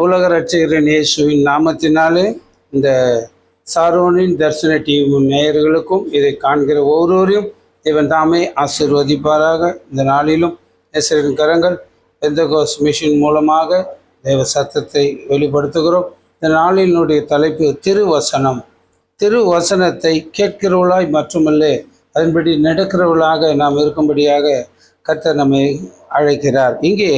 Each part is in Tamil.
உலக ரட்சகரின் இயேசுவின் நாமத்தினாலே இந்த சாரோனின் தரிசன டிவி நேயர்களுக்கும் இதை காண்கிற ஒவ்வொருவரையும் இவன் தாமே ஆசீர்வதிப்பாராக. இந்த நாளிலும் நேசரின் கரங்கள் பெந்தகோஸ் மிஷின் மூலமாக தேவ சத்தத்தை வெளிப்படுத்துகிறோம். இந்த நாளினுடைய தலைப்பு திருவசனம். திருவசனத்தை கேட்கிறவளாய் மட்டுமல்ல, அதன்படி நடக்கிறவளாக நாம் இருக்கும்படியாக கர்த்தர் நம்மை அழைக்கிறார். இங்கே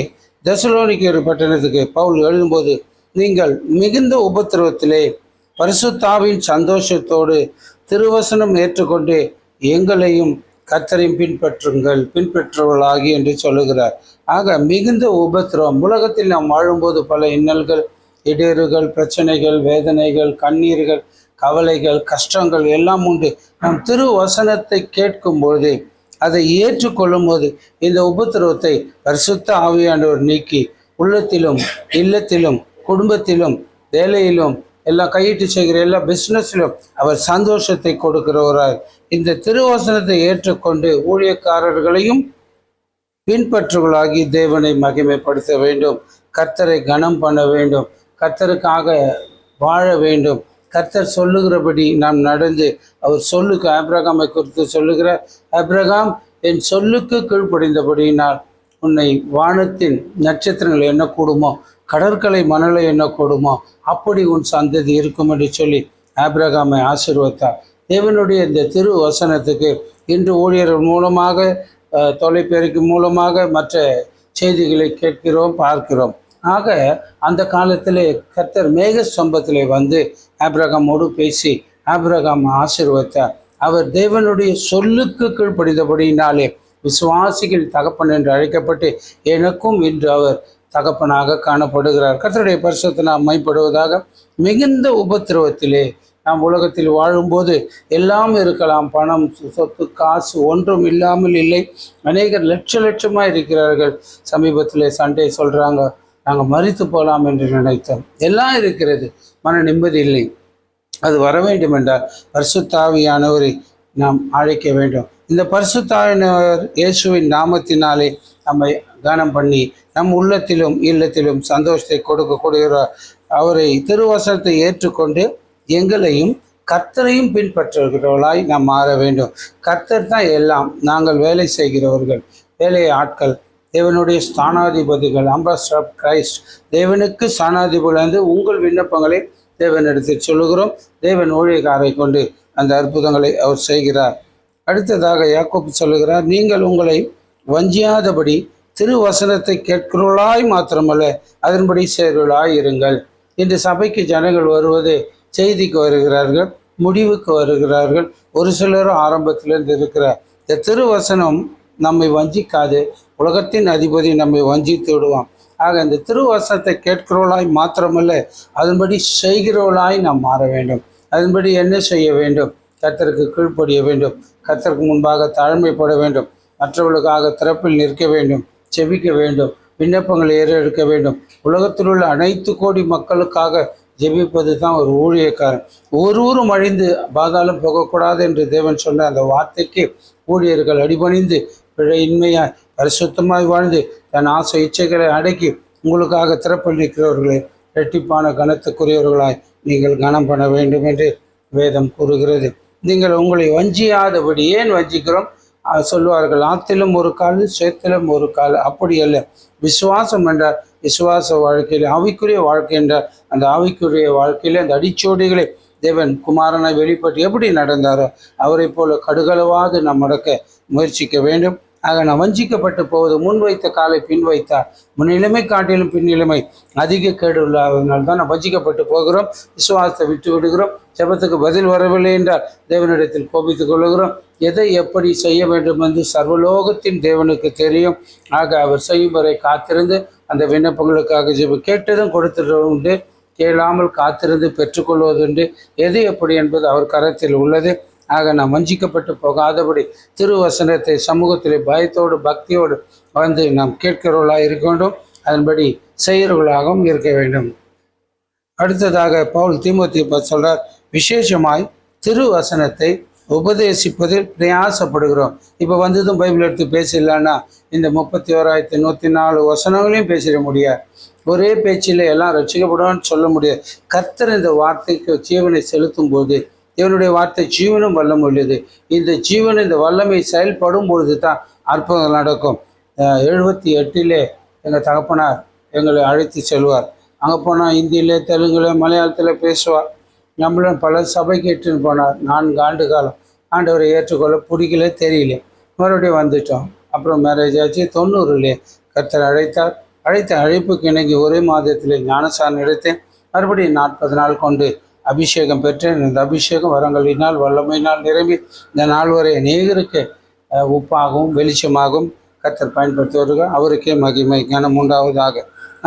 தெசலோனிக்கேயர் பட்டணத்துக்கு பவுல் எழுதும்போது, நீங்கள் மிகுந்த உபத்திரவத்திலே பரிசுத்தாவின் சந்தோஷத்தோடு திருவசனம் ஏற்றுக்கொண்டு எங்களையும் கர்த்தரையும் பின்பற்றுவர்களாகி என்று சொல்லுகிறார். ஆக மிகுந்த உபத்திரவம், உலகத்தில் நாம் வாழும்போது பல இன்னல்கள், இடர்கள், பிரச்சனைகள், வேதனைகள், கண்ணீர்கள், கவலைகள், கஷ்டங்கள் எல்லாம் உண்டு. நாம் திருவசனத்தை கேட்கும்பொழுது, அதை ஏற்றுக்கொள்ளும் போது இந்த உபத்திரவத்தை பரிசுத்த ஆவியானவர் நீக்கி உள்ளத்திலும் இல்லத்திலும் குடும்பத்திலும் வேலையிலும் எல்லாம் கையிட்டு செய்கிற எல்லா பிஸ்னஸிலும் அவர் சந்தோஷத்தை கொடுக்கிறவராய் இந்த திருவசனத்தை ஏற்றுக்கொண்டு ஊழியக்காரர்களையும் பின்பற்றுவர்களாகி தேவனை மகிமைப்படுத்த வேண்டும். கர்த்தரை கனம் பண்ண வேண்டும். கர்த்தருக்காக வாழ வேண்டும். கர்த்தர் சொல்லுகிறபடி நாம் நடந்து, அவர் சொல்லுக்கு ஆபிரகாமை குறித்து சொல்லுகிறார். ஆபிரகாம், என் சொல்லுக்கு கீழ்ப்படிந்தபடியினால் உன்னை வானத்தின் நட்சத்திரங்கள் எண்ணக்கூடுமோ, கடற்கரை மணலை எண்ணக்கூடுமோ, அப்படி உன் சந்ததி இருக்கும் என்று சொல்லி ஆபிரகாமை ஆசீர்வதித்தார். தேவனுடைய இந்த திரு வசனத்துக்கு இன்று ஊழியர்கள் மூலமாக, தொலைபேசி மூலமாக மற்ற செய்திகளை கேட்கிறோம், பார்க்கிறோம். ஆக அந்த காலத்திலே கர்த்தர் மேக ஸ்தம்பத்திலே வந்து ஆபிரகாமோடு பேசி ஆபிரகாம் ஆசீர்வதித்தார். அவர் தேவனுடைய சொல்லுக்கு கீழ்ப்படிந்தபடியினாலே விசுவாசிகள் தகப்பன் என்று அழைக்கப்பட்டு எனக்கும் இன்று அவர் தகப்பனாக காணப்படுகிறார். கர்த்தருடைய பரிசுத்த நாம் மைப்படுவதாக. மிகுந்த உபத்திரவத்திலே நாம் உலகத்தில் வாழும்போது எல்லாம் இருக்கலாம், பணம், சொத்து, காசு ஒன்றும் இல்லாமல் இல்லை. அநேகர் லட்சமாக இருக்கிறார்கள். சமீபத்தில் சண்டே சொல்கிறாங்க, நாங்கள் மரித்து போகலாம் என்று நினைத்தோம். எல்லாம் இருக்கிறது, மன நிம்மதி இல்லை. அது வர வேண்டும் என்றால் பரிசுத்த ஆவியானவரை நாம் அழைக்க வேண்டும். இந்த பரிசுத்த ஆவியானவர் இயேசுவின் நாமத்தினாலே நம்மை கனம் பண்ணி நம் உள்ளத்திலும் இல்லத்திலும் சந்தோஷத்தை கொடுக்கக்கூடிய அவரை திருவசனத்தை ஏற்றுக்கொண்டு எங்களையும் கர்த்தரையும் பின்பற்றுகிறவர்களாய் நாம் மாற வேண்டும். கர்த்தர் தான் எல்லாம். நாங்கள் வேலை செய்கிறவர்கள், வேலை ஆட்கள், தேவனுடைய ஸ்தானாதிபதிகள், அம்பாசடர் ஆஃப் கிரைஸ்ட். தேவனுக்கு ஸ்தானாதிபதி உங்கள் விண்ணப்பங்களை தேவனிடத்தில் சொல்லுகிறோம். தேவன் ஊழியக்காரை கொண்டு அந்த அற்புதங்களை அவர் செய்கிறார். அடுத்ததாக யாக்கோபு சொல்லுகிறார், நீங்கள் உங்களை வஞ்சியாதபடி திருவசனத்தை கேட்கிறவர்களாய் மாத்திரமல்ல, அதன்படி செயல்களாய் இருங்கள். இன்று சபைக்கு ஜனங்கள் வருவது, செய்திக்கு வருகிறார்கள், முடிவுக்கு வருகிறார்கள். ஒரு சிலரும் ஆரம்பத்திலிருந்து இருக்கிறார். இந்த திருவசனம் நம்மை வஞ்சிக்காது. உலகத்தின் அதிபதி நம்மை வஞ்சித்து விடுவான். ஆக இந்த திருவசனத்தை கேட்கிறவளாய் மாத்திரமல்ல, அதன்படி செய்கிறவளாய் நாம் மாற வேண்டும். அதன்படி என்ன செய்ய வேண்டும்? கர்த்தருக்கு கீழ்ப்படிய வேண்டும். கர்த்தருக்கு முன்பாக தாழ்மைப்பட வேண்டும். மற்றவர்களுக்காக திறப்பில் நிற்க வேண்டும். செபிக்க வேண்டும். விண்ணப்பங்களை ஏறெடுக்க வேண்டும். உலகத்தில் உள்ள அனைத்து கோடி மக்களுக்காக ஜெபிப்பது தான் ஒரு ஊழியக்காரன். ஒருவரும் அழிந்து பாதாளம் போகக்கூடாது என்று தேவன் சொன்ன அந்த வார்த்தைக்கு ஊழியர்கள் அடிபணிந்து பிழையின்மையாய் பரிசுத்தமாய் வாழ்ந்து தன் ஆசை இச்சைகளை அடக்கி உங்களுக்காக திறப்பில் நிற்கிறவர்களை இரட்டிப்பான கனத்துக்குரியவர்களாய் நீங்கள் கனம் பண்ண வேண்டும் என்று வேதம் கூறுகிறது. நீங்கள் உங்களை வஞ்சியாதபடி. ஏன் வஞ்சிக்கிறோம் சொல்லுவார்கள், ஆத்திலும் ஒரு கால், சேத்திலும் ஒரு கால். அப்படி அல்ல. விசுவாசம் என்றால் விசுவாச வாழ்க்கையில், ஆவிக்குரிய வாழ்க்கை என்றால் அந்த ஆவிக்குரிய வாழ்க்கையில் அந்த அடிச்சோடிகளை தேவன் குமாரனை வெளிப்பட்டு எப்படி நடந்தாரோ அவரை போல கடுகளவாது நாம் நடக்க முயற்சிக்க வேண்டும். ஆக நான் வஞ்சிக்கப்பட்டு போவது, முன் வைத்த காலை பின் வைத்தார், முன்னிலைமை காட்டிலும் பின்னிலைமை அதிக கேடு உள்ளாதனால் தான் நாம் வஞ்சிக்கப்பட்டு போகிறோம். விசுவாசத்தை விட்டு விடுகிறோம். ஜெபத்துக்கு பதில் வரவில்லை என்றால் தேவனிடத்தில் கோபித்துக் கொள்ளுகிறோம். எதை எப்படி செய்ய வேண்டும் என்று சர்வலோகத்தின் தேவனுக்கு தெரியும். ஆக அவர் செய்யும் வரை காத்திருந்து அந்த விண்ணப்பங்களுக்காக கேட்டதும் கொடுத்துட்டு உண்டு, கேளாமல் காத்திருந்து பெற்றுக்கொள்வதுண்டு. எது எப்படி என்பது அவர் கரத்தில் உள்ளது. ஆக நாம் வஞ்சிக்கப்பட்டு போகாதபடி திருவசனத்தை சமூகத்திலே பயத்தோடு பக்தியோடு வந்து நாம் கேட்கிறவர்களாக இருக்க வேண்டும். அதன்படி செய்கிறவர்களாகவும் இருக்க வேண்டும். அடுத்ததாக பவுல் தீமோத்தேயுக்கு சொல்றார், விசேஷமாய் திருவசனத்தை உபதேசிப்பதில் பிரயாசப்படுகிறோம். இப்போ வந்ததும் பைபிள் எடுத்து பேசலான்னா இந்த 31,104 வசனங்களையும் பேசிட முடியாது. ஒரே பேச்சில் எல்லாம் ரட்சிக்கப்படுவான்னு சொல்ல முடியாது. கர்த்தர் இந்த வார்த்தைக்கு ஜீவனை செலுத்தும் போது இவனுடைய வார்த்தை ஜீவனும் வல்லம் உள்ளது. இந்த ஜீவன் இந்த வல்லமை செயல்படும் பொழுது தான் அற்புதங்கள் நடக்கும். 78 எங்கள் தகப்பனார் எங்களை அழைத்து செல்வார். அங்கே போனால் ஹிந்தியில், தெலுங்குல, மலையாளத்தில் பேசுவார். நம்மளும் பல சபை கேட்டுன்னு போனார். 4 ஆண்டு காலம் ஆண்டவரை ஏற்றுக்கொள்ள பிடிக்கல, தெரியல. மறுபடியும் வந்துட்டோம். அப்புறம் மேரேஜ் ஆச்சு. 90 கர்த்தர் அழைத்தார். அழைத்த அழைப்புக்கு இணங்கி ஒரே மாதத்தில் ஞானசாரம் எடுத்தேன். மறுபடியும் 40 நாள் கொண்டு அபிஷேகம் பெற்றேன். இந்த அபிஷேகம் வரங்களினால் வல்லமையினால் நிரம்பி இந்த நாள் வரை அநேகருக்கு உப்பாகவும் வெளிச்சமாகவும் கர்த்தர் பயன்படுத்துவார்கள். அவருக்கே மகிமை ஞானம் உண்டாவதாக.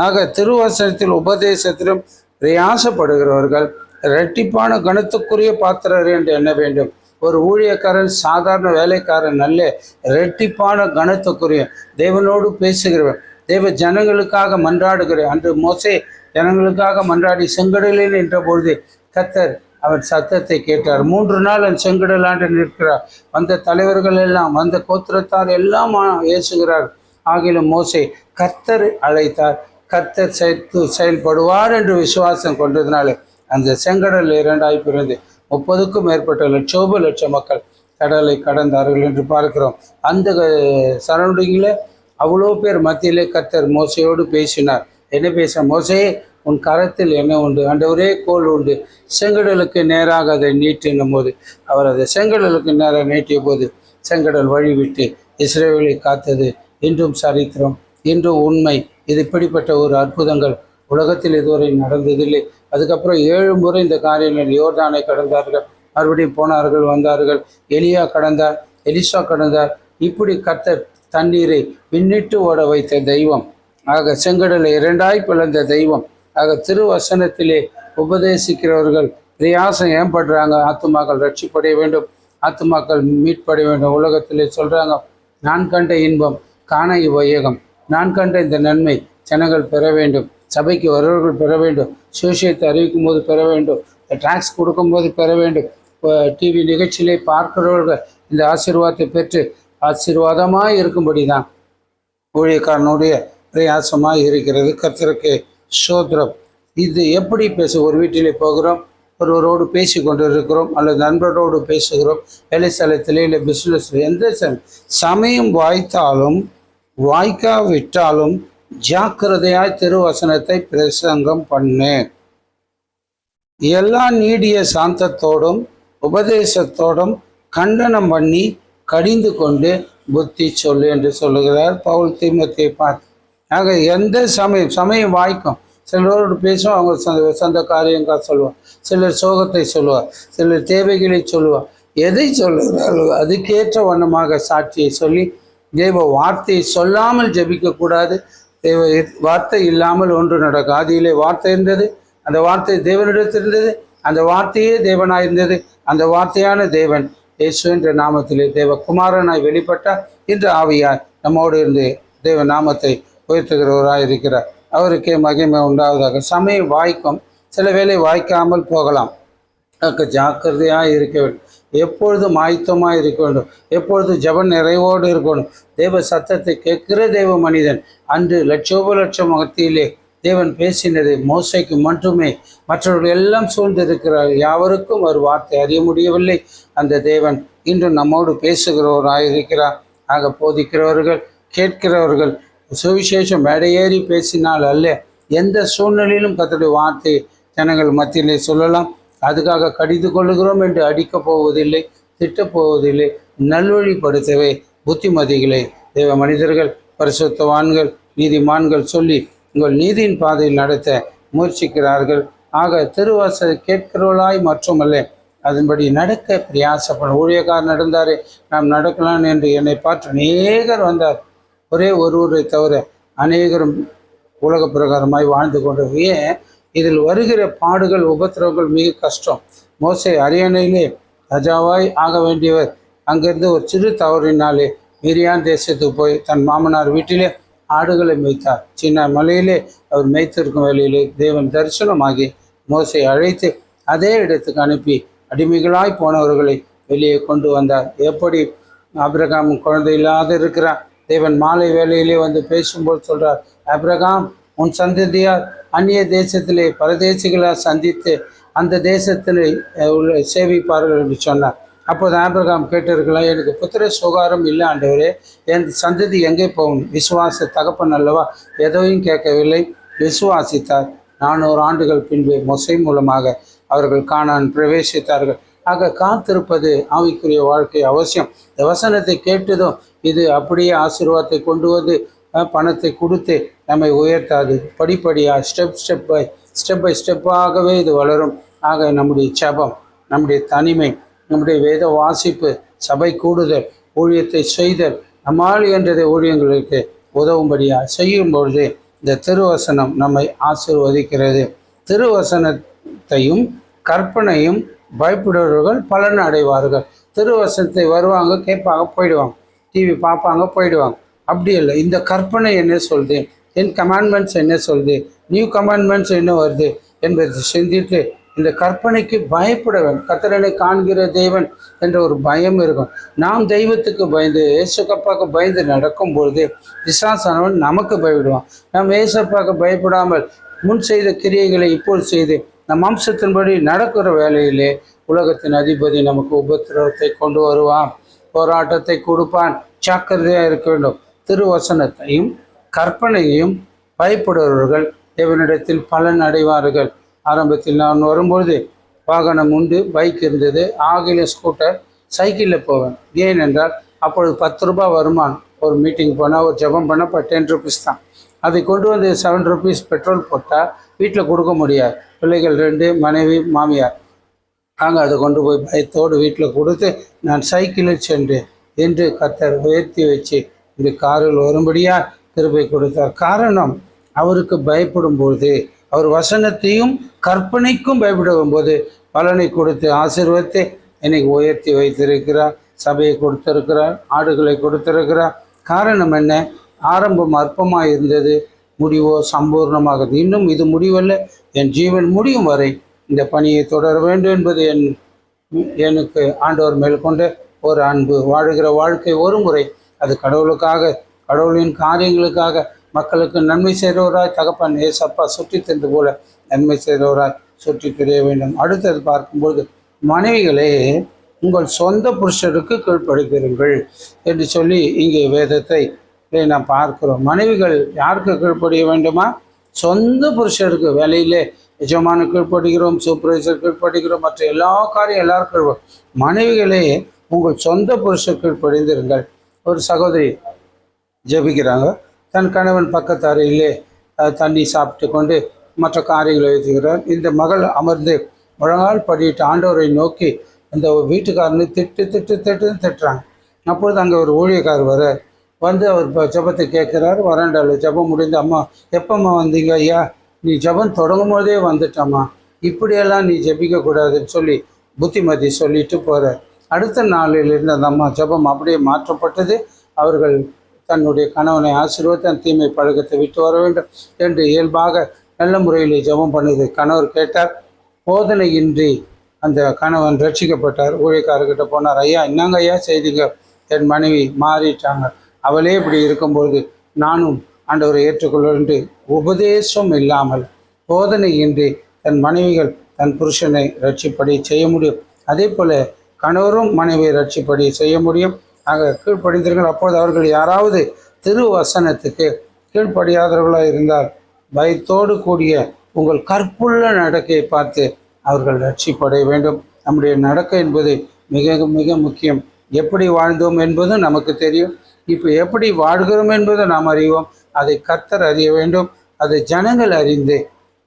ஆக திருவசனத்தில் உபதேசத்திலும் பிரயாசப்படுகிறவர்கள் இரட்டிப்பான கனத்துக்குரிய பாத்திரர் என்று எண்ண வேண்டும். ஒரு ஊழியக்காரன் சாதாரண வேலைக்காரன் அல்ல, இரட்டிப்பான கனத்துக்குரிய தேவனோடு பேசுகிறவன், தேவ ஜனங்களுக்காக மன்றாடுகிறேன். அன்று மோசே ஜனங்களுக்காக மன்றாடி செங்கடலில் நின்ற பொழுது கர்த்தர் அவர் சத்தத்தை கேட்டார். 3 நாள் அந்த செங்கடலாண்டு நிற்கிறார். வந்த தலைவர்கள் எல்லாம், வந்த கோத்திரத்தார் எல்லாம் ஏசுகிறார். ஆகிலும் மோசே கர்த்தர் அழைத்தார். கர்த்தர் செயல்படுவார் என்று விசுவாசம் கொண்டதுனால அந்த செங்கடல் 2 பிரிந்து 30க்கும் மேற்பட்ட லட்சம் மக்கள் கடலை கடந்தார்கள் என்று பார்க்கிறோம். அந்த சரௌண்டிங்கில் அவ்வளோ பேர் மத்தியிலே கர்த்தர் மோசையோடு பேசினார். என்ன பேச? மோசே, உன் கரத்தில் என்ன உண்டு? ஆண்டவரே, கோல் உண்டு, செங்கடலுக்கு நேராக அதை நீட்டினும் போது அவர் அதை செங்கடலுக்கு நேராக நீட்டிய போது செங்கடல் வழிவிட்டு இஸ்ரவேலை காத்தது இன்றும் சரித்திரம், இன்றும் உண்மை. இது இப்படிப்பட்ட ஒரு அற்புதங்கள் உலகத்தில் இதுவரை நடந்ததில்லை. அதுக்கப்புறம் 7 முறை இந்த காரியங்கள் யோர்தானை கடந்தார்கள். மறுபடியும் போனார்கள், வந்தார்கள். எலியா கடந்தார், எலிசா கடந்தார். இப்படி கர்த்தர் தண்ணீரை பின்னிட்டு ஓட வைத்த தெய்வம். ஆக செங்கடலை 2 பிளந்த தெய்வம். ஆக திருவசனத்திலே உபதேசிக்கிறவர்கள் பிரயாசம் ஏற்படுறாங்க. ஆத்துமாக்கள் ரட்சிப்படைய வேண்டும், ஆத்துமாக்கள் மீட்படைய வேண்டும். உலகத்திலே சொல்கிறாங்க, நான் கண்ட இன்பம் காண இவ்வையகம், நான் கண்ட இந்த நன்மை ஜனங்கள் பெற வேண்டும், சபைக்கு வருவர்கள் பெற வேண்டும், சுவிசேஷத்தை அறிவிக்கும் போது பெற வேண்டும், டாக்ஸ் கொடுக்கும்போது பெற வேண்டும், டிவி நிகழ்ச்சியிலே பார்க்கிறவர்கள் இந்த ஆசீர்வாதத்தை பெற்று ஆசீர்வாதமாக இருக்கும்படி தான் ஊழியக்காரனுடைய பிரயாசமாக இருக்கிறது. கர்த்தருக்கு ஸ்தோத்திரம். இது எப்படி ஒரு வீட்டிலே போகிறோம், ஒருவரோடு பேசி கொண்டு இருக்கிறோம், அல்லது நண்பரோடு பேசுகிறோம், வேலை ஸ்தலத்திலே இல்லை பிஸ்னஸில், எந்த சமயம் வாய்த்தாலும் வாய்க்காவிட்டாலும் ஜாக்கிரதையாய் திருவசனத்தை பிரசங்கம் பண்ணு. எல்லா நீடிய சாந்தத்தோடும் உபதேசத்தோடும் கண்டனம் பண்ணி கடிந்து கொண்டு புத்தி சொல்லு என்று சொல்லுகிறார் பவுல் தீமோத்தேயுவை பார்த்து. ஆக எந்த சமயம் வாய்க்கும். சிலரோடு பேசுவோம், அவங்க சொந்த காரியங்கள் சொல்லுவார், சிலர் சோகத்தை சொல்லுவார், சிலர் தேவைகளை சொல்லுவார். எதை சொல்லுகிறார்களோ அதுக்கேற்ற வண்ணமாக சாட்சியை சொல்லி தேவ வார்த்தையை சொல்லாமல் ஜபிக்கக்கூடாது. தேவ வார்த்தை இல்லாமல் ஒன்று நடக்கும். ஆதியிலே வார்த்தை இருந்தது, அந்த வார்த்தை தேவனிடத்திலிருந்தது, அந்த வார்த்தையே தேவனாயிருந்தது, அந்த வார்த்தையான தேவன் இயேசு என்ற நாமத்திலே தேவகுமாரனாய் வெளிப்பட்டார். இன்று ஆவியாய் நம்மோடு இருந்து தேவ நாமத்தை உயர்த்துகிறவராக இருக்கிறார். அவருக்கே மகிமை உண்டாவதாக. சமயம் வாய்க்கும், சில வேளை வாய்க்காமல் போகலாம். அதுக்கு ஜாக்கிரதையாக இருக்க வேண்டும். எப்பொழுதும் ஆயத்தமாக இருக்க வேண்டும். எப்பொழுதும் ஜெப நிறைவோடு இருக்கணும். தேவ சத்தத்தை கேட்கிற தேவ மனிதன். அன்று லட்சோபலட்சம் மத்தியிலே தேவன் பேசினது மோசைக்கு மட்டுமே, மற்றவர்கள் எல்லாம் சூழ்ந்திருக்கிறார். யாவருக்கும் ஒரு வார்த்தை அறிய முடியவில்லை. அந்த தேவன் இன்று நம்மோடு பேசுகிறவராக இருக்கிறார். ஆக போதிக்கிறவர்கள், கேட்கிறவர்கள் சுவிசேஷம் மேடையேறி பேசினால் அல்ல, எந்த சூழ்நிலையிலும் கர்த்தருடைய வார்த்தை ஜனங்கள் மத்தியிலே சொல்லலாம். அதுக்காக கடிந்து கொள்ளுகிறோம் என்று அடிக்கப் போவதில்லை, திட்டப் போவதில்லை. நல்வழிப்படுத்தவே புத்திமதிகளை தேவ மனிதர்கள், பரிசுத்தவான்கள், நீதிமான்கள் சொல்லி உங்கள் நீதியின் பாதையில் நடத்த முயற்சிக்கிறார்கள். ஆக திருவாசலை கேட்கிறவர்களாய் மட்டுமல்ல, அதன்படி நடக்க பிரயாசப்படும். ஊழியக்காரர் நடந்தாரே, நாம் நடக்கலாம் என்று என்னை பார்த்து அநேகர் வந்தார். ஒரே ஒருவரை தவிர அநேகரும் உலக பிரகாரமாய் வாழ்ந்து கொண்டு. ஏன் இதில் வருகிற பாடுகள், உபத்திரவங்கள் மிக கஷ்டம். மோசே அரியணையிலே ராஜாவாய் ஆக வேண்டியவர் அங்கிருந்து ஒரு சிறு தவறினாலே மிரியான் தேசத்துக்கு போய் தன் மாமனார் வீட்டிலே ஆடுகளை மேய்த்தார். சின்ன மலையிலே அவர் மேய்த்திருக்கும் வேலையிலே தேவன் தரிசனமாகி மோசை அழைத்து அதே இடத்துக்கு அனுப்பி அடிமைகளாய் போனவர்களை வெளியே கொண்டு வந்தார். எப்படி ஆபிரகாம் குழந்தை இல்லாத இருக்கிறார். தேவன் மாலை வேளையிலே வந்து பேசும்போது சொல்றார், ஆபிரகாம் உன் சந்ததியார் அந்நிய தேசத்திலே பரதேசிகளாக சந்தித்து அந்த தேசத்திலே உள்ள சேவிப்பார்கள் என்று சொன்னார். அப்போது ஆபிரகாம் கேட்டிருக்கலாம், எனக்கு புத்திர சுகாரம் இல்லை ஆண்டவரே, என் சந்ததி எங்கே போகணும்? விசுவாச தகப்பன் அல்லவா, எதையும் கேட்கவில்லை, விசுவாசித்தார். 400 ஆண்டுகள் பின்பு மொசை மூலமாக அவர்கள் கானான் பிரவேசித்தார்கள். ஆக காத்திருப்பது ஆவிக்குரிய வாழ்க்கை அவசியம். இந்த வசனத்தை கேட்டதும் இது அப்படியே ஆசீர்வாதத்தை கொண்டு வந்து பணத்தை கொடுத்து நம்மை உயர்த்தாது. படிப்படியாக ஸ்டெப் பை ஸ்டெப்பாகவே இது வளரும். ஆக நம்முடைய ஜெபம், நம்முடைய தனிமை, நம்முடைய வேத வாசிப்பு, சபை கூடுதல், ஊழியத்தை செய்தல், நம்மால் என்றதை ஊழியங்களுக்கு உதவும்படியாக செய்யும் பொழுது இந்த திருவசனம் நம்மை ஆசீர்வதிக்கிறது. திருவசனத்தையும் கற்பனையும் பயப்படுபவர்கள் பலன் அடைவார்கள். திருவசனத்தை வருவாங்க, கேட்பாங்க, போயிடுவாங்க, டிவி பார்ப்பாங்க, போயிடுவாங்க. அப்படி இல்லை. இந்த கற்பனை என்ன சொல்லுது, என் கமாண்ட்மெண்ட்ஸ் என்ன சொல்லுது, நியூ கமாண்ட்மெண்ட்ஸ் என்ன வருது என்பதை சிந்தித்து இந்த கற்பனைக்கு பயப்பட வேண்டும். கர்த்தரை காண்கிற தேவன் என்ற ஒரு பயம் இருக்கும். நாம் தெய்வத்துக்கு பயந்து ஏசப்பாக்கு பயந்து நடக்கும் பொழுது பிசாசானவன் நமக்கு பயப்படுவான். நாம் ஏசப்பாக்கு பயப்படாமல் முன் செய்த கிரியைகளை இப்போது செய்து நம் அம்சத்தின்படி நடக்கிற வேலையிலே உலகத்தின் அதிபதி நமக்கு உபத்திரவத்தை கொண்டு வருவான், போராட்டத்தை கொடுப்பான். ஜாக்கிரதையாக இருக்க வேண்டும். திருவசனத்தையும் கற்பனையையும் பயப்படுபவர்கள் தேவனிடத்தில் பலன் அடைவார்கள். ஆரம்பத்தில் நான் வரும்பொழுது வாகனம் உண்டு, பைக் இருந்தது, ஆகில ஸ்கூட்டர், சைக்கிளில் போவேன். ஏனென்றால் அப்பொழுது 10 ரூபாய் வருமானம். ஒரு மீட்டிங் போனால், ஒரு ஜபம் பண்ணால் 10 rupees தான். அதை கொண்டு வந்து 7 rupees பெட்ரோல் போட்டால் வீட்டில் கொடுக்க முடியாது. பிள்ளைகள் 2, மனைவி, மாமியார். நாங்கள் அதை கொண்டு போய் பயத்தோடு வீட்டில் கொடுத்து நான் சைக்கிளில் சென்றேன் என்று கர்த்தர் உயர்த்தி வச்சு இந்த காரில் வரும்படியாக கிருபை கொடுத்தார். காரணம், அவருக்கு பயப்படும் பொழுது, அவர் வசனத்தையும் கற்பனைக்கும் பயப்படும் போது பலனை கொடுத்து ஆசீர்வதித்து என்னைக்கு உயர்த்தி வைத்திருக்கிறார். சபையை கொடுத்திருக்கிறார், ஆடுகளை கொடுத்திருக்கிறார். காரணம் என்ன? ஆரம்பம் அற்பமாக இருந்தது, முடிவோ சம்பூர்ணமாகுது. இன்னும் இது முடிவல்ல, என் ஜீவன் முடியும் வரை இந்த பணியை தொடர வேண்டும் என்பது எனக்கு ஆண்டவர் மேல் கொண்ட ஒரு அன்பு. வாழுகிற வாழ்க்கை ஒரு முறை, அது கடவுளுக்காக, கடவுளின் காரியங்களுக்காக, மக்களுக்கு நன்மை செய்கிறவராய் தகப்பன் ஏசப்பா சுற்றி திரிந்து போல நன்மை செய்கிறவராய் சுற்றி திரிய வேண்டும். அடுத்தது பார்க்கும்போது, மனைவிகளே உங்கள் சொந்த புருஷருக்கு கீழ்ப்படுகிறீர்கள் என்று சொல்லி இங்கே வேதத்தை நாம் பார்க்கிறோம். மனைவிகள் யாருக்கு கீழ்ப்படிய வேண்டுமா? சொந்த புருஷருக்கு. வேலையிலே எஜமான கீழ்ப்படுகிறோம், சூப்பர்வைசர் கீழ்ப்படுகிறோம், மற்ற எல்லா காரியம் எல்லாரும் கீழ்ப்படும். மனைவிகளே உங்கள் சொந்த புருஷர் கீழ்ப்படிந்திருங்கள். ஒரு சகோதரி ஜெபிக்கிறாங்க, தன் கணவன் பக்கத்து அறையிலே தண்ணி சாப்பிட்டு கொண்டு மற்ற காரியங்களை எழுதுகிறார். இந்த மகள் அமர்ந்து முழங்கால் படிட்டு ஆண்டவரை நோக்கி அந்த வீட்டுக்காரனை திட்டுறாங்க. அப்பொழுது அங்கே ஒரு ஊழியக்காரர் வந்து அவர் ஜபத்தை கேட்குறாரு. வராண்டாவில் ஜபம் முடிந்து, அம்மா எப்பம்மா வந்தீங்க? ஐயா, நீ ஜபம் தொடங்கும் போதே வந்துட்டம்மா, இப்படியெல்லாம் நீ ஜபிக்கக்கூடாதுன்னு சொல்லி புத்திமதி சொல்லிட்டு போகிறார். அடுத்த நாளிலிருந்து அந்த அம்மா ஜபம் அப்படியே மாற்றப்பட்டது. அவர்கள் தன்னுடைய கணவனை ஆசீர்வதித்து தன் தீமை பழக்கத்தை விட்டு வர வேண்டும் என்று இயல்பாக நல்ல முறையில் ஜபம் பண்ணுது. கணவர் கேட்டார். போதனையின்றி அந்த கணவன் ரட்சிக்கப்பட்டார். ஊழியக்காரர்கிட்ட போனார். ஐயா, என்னங்க ஐயா செய்தீங்க? என் மனைவி மாறிட்டாங்க, அவளே இப்படி இருக்கும்பொழுது நானும் ஆண்டவரை ஏற்றுக்கொள்ள என்று உபதேசம் இல்லாமல் போதனையின்றி தன் மனைவிகள் தன் புருஷனை ரட்சிப்படி செய்ய முடியும். அதே போல் கணவரும் மனைவியை ரட்சிப்படி செய்ய முடியும். ஆக கீழ்ப்படிந்தீர்கள். அப்போது அவர்கள் யாராவது திருவசனத்துக்கு கீழ்ப்படியாதவர்களாக இருந்தால் பயத்தோடு கூடிய உங்கள் கற்புள்ள நடக்கையை பார்த்து அவர்கள் ரட்சிப்படைய வேண்டும். நம்முடைய நடக்கை என்பது மிக மிக முக்கியம். எப்படி வாழ்ந்தோம் என்பதும் நமக்கு தெரியும். இப்போ எப்படி வாழ்கிறோம் என்பதை நாம் அறிவோம். அதை கர்த்தர் அறிய வேண்டும். அதை ஜனங்கள் அறிந்து,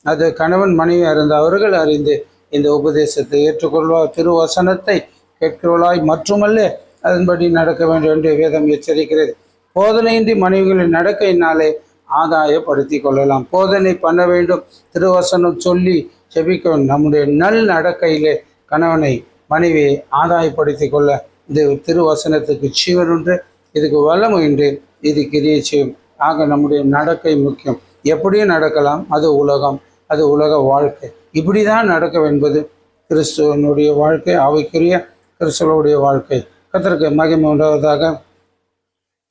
அது கணவன் மனைவி அறிந்து, அவர்கள் அறிந்து இந்த உபதேசத்தை ஏற்றுக்கொள்வார். திருவசனத்தை கேட்கிறவர்களாய் மட்டுமல்ல அதன்படி நடக்க வேண்டும் என்று வேதம் எச்சரிக்கிறது. போதனையின்றி மனைவிகளின் நடக்கையினாலே ஆதாயப்படுத்தி கொள்ளலாம். போதனை பண்ண வேண்டும், திருவசனம் சொல்லி ஜெபிக்க வேண்டும். நம்முடைய நல் நடக்கையிலே கணவனை மனைவியை ஆதாயப்படுத்தி கொள்ள இந்த திருவசனத்துக்கு ஜீவன் உண்டு, இதுக்கு வல்லமை உண்டு, இது கிரியை செய்யும். ஆக நம்முடைய நடக்கை முக்கியம். எப்படியும் நடக்கலாம், அது உலகம், அது உலக வாழ்க்கை. இப்படி தான் நடக்க என்பது கிறிஸ்துவனுடைய வாழ்க்கை, ஆவிக்குரிய கிறிஸ்தவருடைய வாழ்க்கை. கர்த்தருக்கு மகிமை உண்டாவதாக.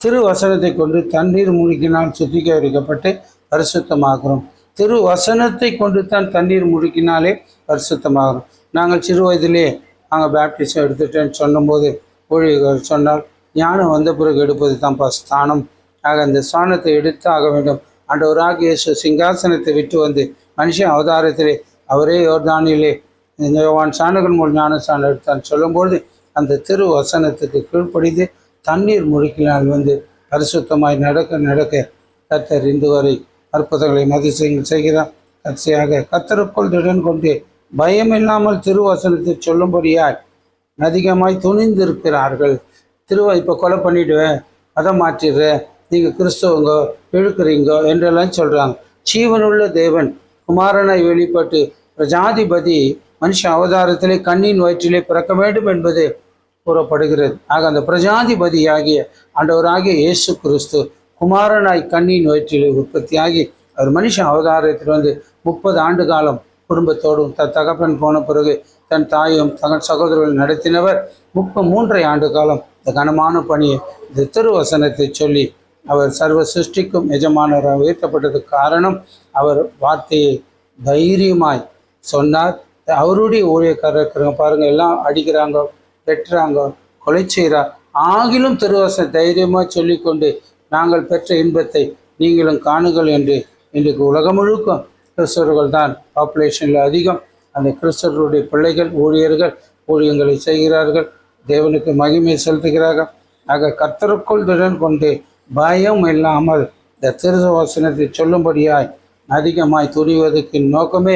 திருவசனத்தை கொண்டு தண்ணீர் முழுக்கினால் சுத்திகரிக்கப்பட்டு பரிசுத்தமாகிறோம். திருவசனத்தை கொண்டு தான் தண்ணீர் முழுக்கினாலே பரிசுத்தமாகிறோம். நாங்கள் சிறு வயதிலே நாங்கள் பேப்டிசம் எடுத்துட்டேன்னு சொன்னபோது ஊழியர்கள் சொன்னால், ஞானம் வந்த பிறகு எடுப்பது தான்ப்பா ஸ்தானம். ஆக அந்த ஸ்தானத்தை எடுத்து ஆக வேண்டும். ஆண்டவராக இயேசு சிங்காசனத்தை விட்டு வந்து மனுஷன் அவதாரத்திலே அவரே யோர்தானிலே யோவான் சாணகன் மூலம் ஞானஸ்தானம் எடுத்தான் சொல்லும்பொழுது அந்த திரு வசனத்துக்கு கீழ்ப்படிந்து தண்ணீர் முழுக்கினால் வந்து பரிசுத்தமாய் நடக்க கர்த்தர் இன்று வரை அற்புதங்களை மதிசயங்கள் செய்கிறார். கடைசியாக கர்த்தருக்குள் திடன் கொண்டு பயம் இல்லாமல் திருவசனத்தை சொல்லும்படியாய் அதிகமாய் துணிந்திருக்கிறார்கள். இப்போ கொலை பண்ணிவிடுவேன், அதை மாற்றிடுறேன், நீங்கள் கிறிஸ்தவங்க இழுக்கிறீங்க என்றெல்லாம் சொல்கிறாங்க. ஜீவனுள்ள தேவன் குமாரனாய் வெளிப்பட்டு பிரஜாதிபதி மனுஷ அவதாரத்திலே கண்ணின் வயிற்றிலே பிறக்க வேண்டும் என்பது கூறப்படுகிறது. ஆக அந்த பிரஜாதிபதியாகிய ஆண்டவராகிய இயேசு கிறிஸ்து குமாரனாய் கண்ணின் வயிற்றிலே உற்பத்தியாகி அவர் மனுஷ அவதாரத்தில் வந்து 30 ஆண்டு காலம் குடும்பத்தோடும் தகப்பன் போன பிறகு தன் தாயும் தன் சகோதரர்கள் நடத்தினவர் 33 ஆண்டு காலம் இந்த கனமான பணியை இந்த திருவசனத்தை சொல்லி அவர் சர்வ சிருஷ்டிக்கும் எஜமானராக உயர்த்தப்பட்டதுக்கு காரணம் அவர் வார்த்தையை தைரியமாய் சொன்னார். அவருடைய ஊழியக்காரர் பாருங்கள், எல்லாம் அடிக்கிறாங்க, வெட்டுறாங்க, கொலை செய்கிறார், ஆகிலும் திருவசனம் தைரியமாக சொல்லிக்கொண்டு நாங்கள் பெற்ற இன்பத்தை நீங்களும் காணுங்கள் என்று இன்றைக்கு உலகம் முழுக்க கிறிஸ்தவர்கள் தான் பாப்புலேஷனில் அதிகம். அந்த கிறிஸ்தவர்களுடைய பிள்ளைகள் ஊழியர்கள் ஊழியங்களை செய்கிறார்கள், தேவனுக்கு மகிமை செலுத்துகிறார்கள். ஆக கர்த்தருக்குள் திடன் கொண்டு பயம் இல்லாமல் இந்த திருவசனத்தை சொல்லும்படியாய் அதிகமாய் துணிவதற்கு நோக்கமே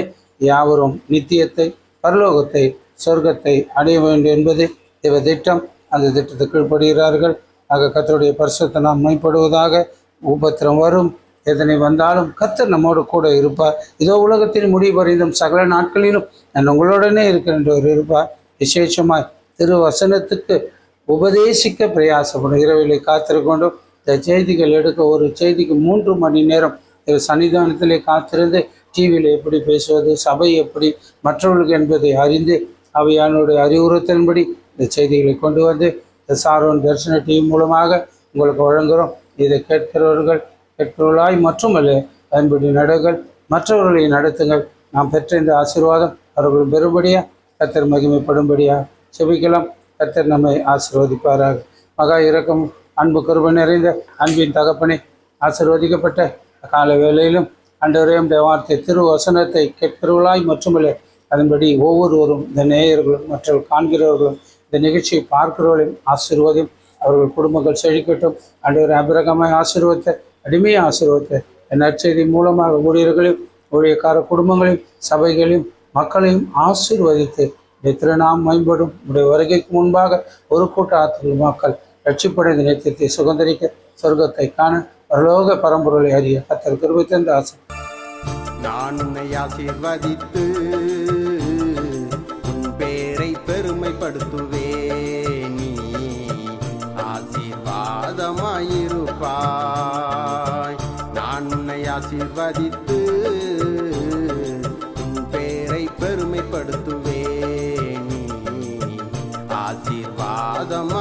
யாவரும் நித்தியத்தை, பரலோகத்தை, சொர்க்கத்தை அடைய வேண்டும் என்பது தேவ திட்டம். அந்த திட்டத்துக்கு கீழ்ப்படுகிறார்கள். ஆக கர்த்தருடைய பரிசுத்த நாம் மேம்படுவதாக. உபத்திரம் வரும், எதனை வந்தாலும் கர்த்தர் நம்மோடு கூட இருப்பார். இதோ உலகத்தின் முடிவறிந்தும் சகல நாட்களிலும் நான் உங்களுடனே இருக்கின்றவர் இருப்பார். விசேஷமாய் திருவசனத்துக்கு உபதேசிக்க பிரயாசப்படும் இரவிலை காத்திருக்கொண்டும் இந்த செய்திகள் எடுக்க ஒரு செய்திக்கு 3 மணி நேரம் சன்னிதானத்திலே காத்திருந்து டிவியில் எப்படி பேசுவது, சபை எப்படி மற்றவர்களுக்கு என்பதை அறிந்து அவையானுடைய அறிவுறுத்தலின்படி இந்த செய்திகளை கொண்டு வந்து இந்த சாரோன் தரிசன டிவி மூலமாக உங்களுக்கு வழங்குகிறோம். இதை கேட்கிறவர்களாய் மட்டுமல்ல அதன்படி நடுங்கள், மற்றவர்களை நடத்துங்கள். நாம் பெற்ற இந்த ஆசீர்வாதம் அவர்கள் பெறும்படியாக கர்த்தர் மகிமைப்படும்படியாக செபிக்கலாம். கர்த்தர் நம்மை ஆசீர்வதிப்பாராக. மகா இரக்கம் அன்பு கருபை நிறைந்த அன்பின் தகப்பனே, ஆசீர்வதிக்கப்பட்ட கால வேளையிலும் ஆண்டவரே உம்முடைய வார்த்தை திருவசனத்தை கேட்கிறவர்களாய் மட்டுமல்ல அதன்படி ஒவ்வொருவரும் இந்த நேயர்களும் மற்றவர்கள் காண்கிறவர்களும் இந்த நிகழ்ச்சியை பார்க்கிறவர்களையும் ஆசீர்வதியும். அவர்கள் குடும்பங்கள் செழிக்கட்டும். ஆண்டவரை அபிரகமாய் ஆசீர்வத்தை, அடிமையை ஆசீர்வத்தை நற்செய்தி மூலமாக ஊழியர்களையும் ஊழியக்கார குடும்பங்களையும் சபைகளையும் மக்களையும் ஆசீர்வதித்து திருநாம் மேம்படும். உடைய வருகைக்கு முன்பாக ஒரு கூட்ட ஆத்துகள் மக்கள் ரட்சிப்படைந்த நித்தியத்தை சுதந்திரிக்க சொர்க்கத்தை காண பரலோக பரம்பொருளை அறிய கர்த்தர் கிருபை தந்த ஆசை. நான் உன்னை ஆசீர்வதித்து உன் பேரை பெருமைப்படுத்துவே, நீ ஆசீர்வாதமாயிருப்பாய். நான் உன்னை ஆசீர்வதித்து உன் பேரை பெருமைப்படுத்துவே, நீ ஆசீர்வாதமாய்